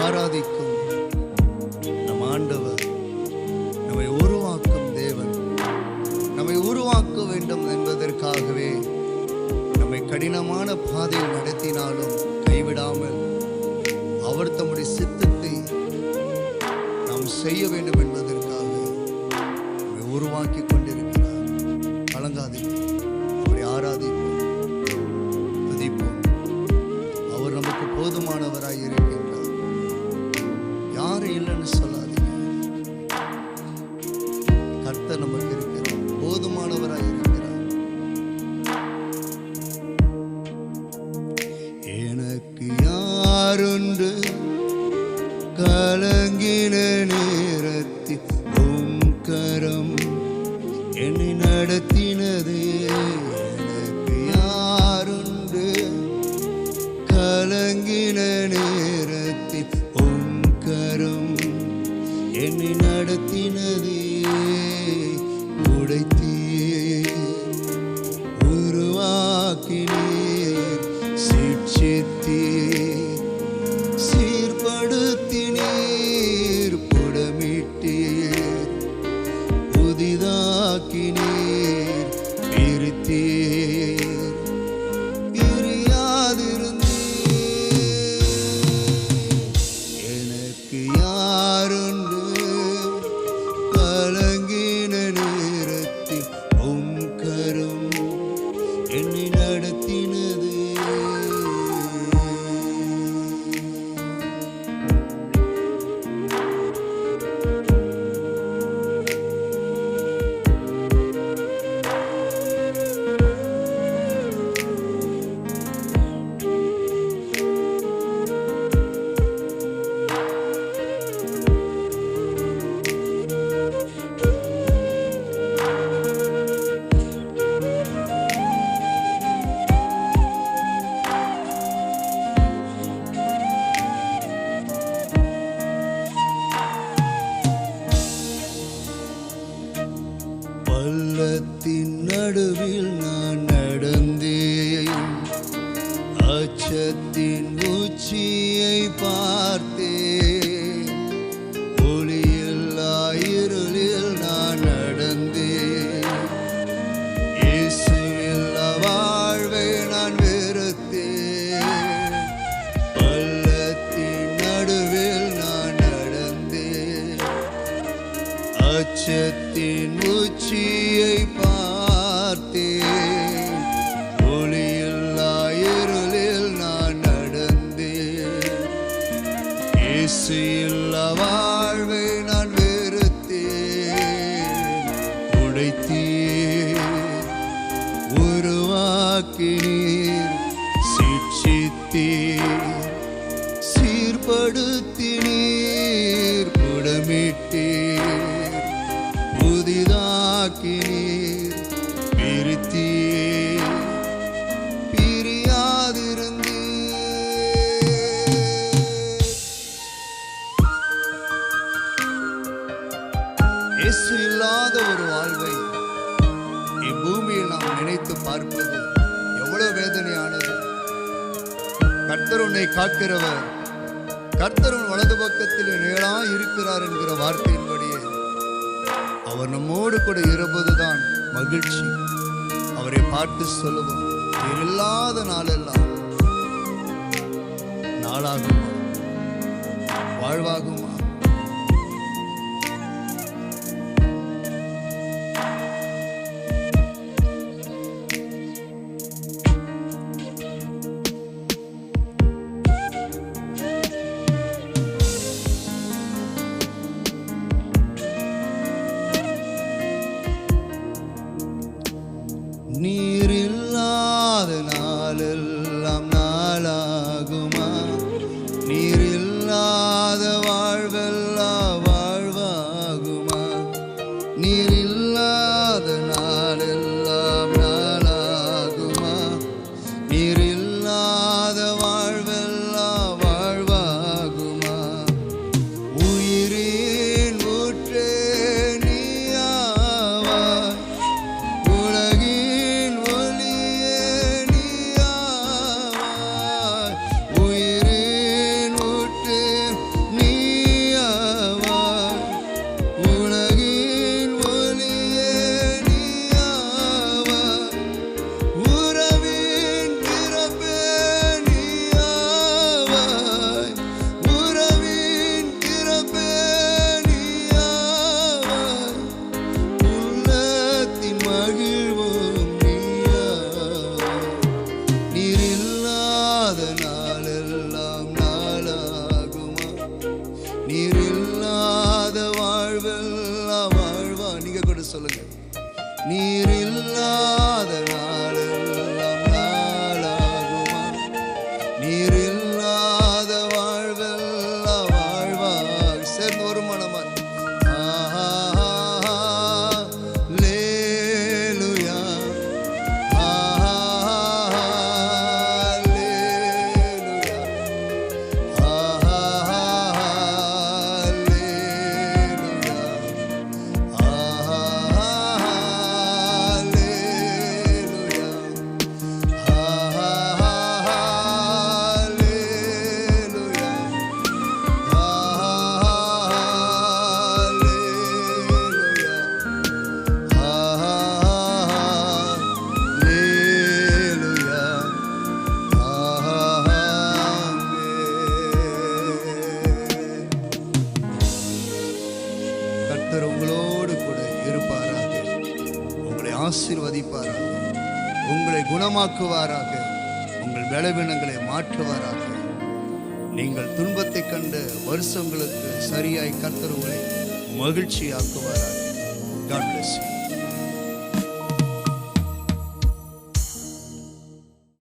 ஆராதிக்கும் நம் ஆண்டவர், நம்மை உருவாக்கும் தேவன், நம்மை உருவாக்க வேண்டும் என்பதற்காகவே நம்மை கடினமான பாதையில் நடத்தினாலும் கைவிடாமல் அவர் தம்முடைய சித்தத்தை நாம் செய்ய வேண்டும் என்பதற்காக நம்மை உருவாக்கி கொண்டிருக்கிறார். கலங்காதீர்கள், அவரை ஆராதிப்போம், துதிப்போம். அவர் நமக்கு போதுமானவராய் இருக்கின்றார். யாரும் இல்லைன்னு சொல்லாதீங்க. கர்த்தர் நமக்கு இருக்கிறார், போதுமானவராய் இருக்கிறார். எனக்கு யாருண்டு கலங்கின நேரத்தில் உம் கரம் என்னை நடத்தினதே. எனக்கு யாருண்டு கலங்கின நேரத்தில் உம் கரம் என்னை நடத்தினதே. உடைத்தீர், உருவாக்கினீர், சிட்சித்தீர், சீர்படுத்தினீர், புடமிட்டீர், புதிதாக்கினீர், பிரித்தீர், பிரியாதிருந்தீர். எனக்கு யாருண்டு கலங்கின நேரத்தில் உம் கரம் என்னை நடத்தினது. பள்ளத்தின் நடுவில் நான் நடந்தேன், அச்சத்தின் உச்சியை பார்த்தேன். ஒளியில்லா இருளில் நான் நடந்தேன், இயேசுவில்லா வாழ்வை நான் வெறுத்தேன். பள்ளத்தின் நடுவில் நான் நடந்தேன், அச்சத்தின் உச்சியை பார்த்தேன். ஒளியில்லா இருளில் நான் நடந்தேன், இயேசு இல்லா வாழ்வை நான் வெறுத்தேன். உடைத்தீர், உருவாக்கினீர், சிட்சித்தீர், சீர்படுத்தினீர், புடமிட்டீர், புதிதாக்கினீர், பிரித்தீர், பிரியாதிருந்தீர். இயேசு இல்லாத ஒரு வாழ்வை இப்பூமியில் நாம் நினைத்து பார்ப்பது எவ்வளவு வேதனையானது. கர்த்தர் உன்னை காக்கிறவர், கர்த்தர் உன் வலது பக்கத்தில் நேரா இருக்கிறார் என்கிற வார்த்தையின்படியே அவர் நம்மோடு கூட இருப்பதுதான் மகிழ்ச்சி. அவரை பார்த்து சொல்லுவோம், நீர் இல்லாத நாளெல்லாம் நாளாகுமா, வாழ்வாகுமா? நீர் இல்லாத நாளெல்லாம் நாளாகுமா? நீர் இல்லாத வாழ்வெல்லாம் வாழ்வாகுமா? நீர் இல்லாத நாளெல்லாம் நாளாகுமா? நீர் இல்லாத வாழ்வெல்லாம் வாழ்வாகுமா? உயிரின் ஊற்றே நீயாவாய், உலகின் ஒளியே நீ குணமாக்குவாராக. உங்கள் பலவீனங்களை மாற்றுவாராக. நீங்கள் துன்பத்தை கண்டு வருஷங்களுக்கு சரியாய் கர்த்தர் உங்களை மகிழ்ச்சியாக்குவாராக. God bless you.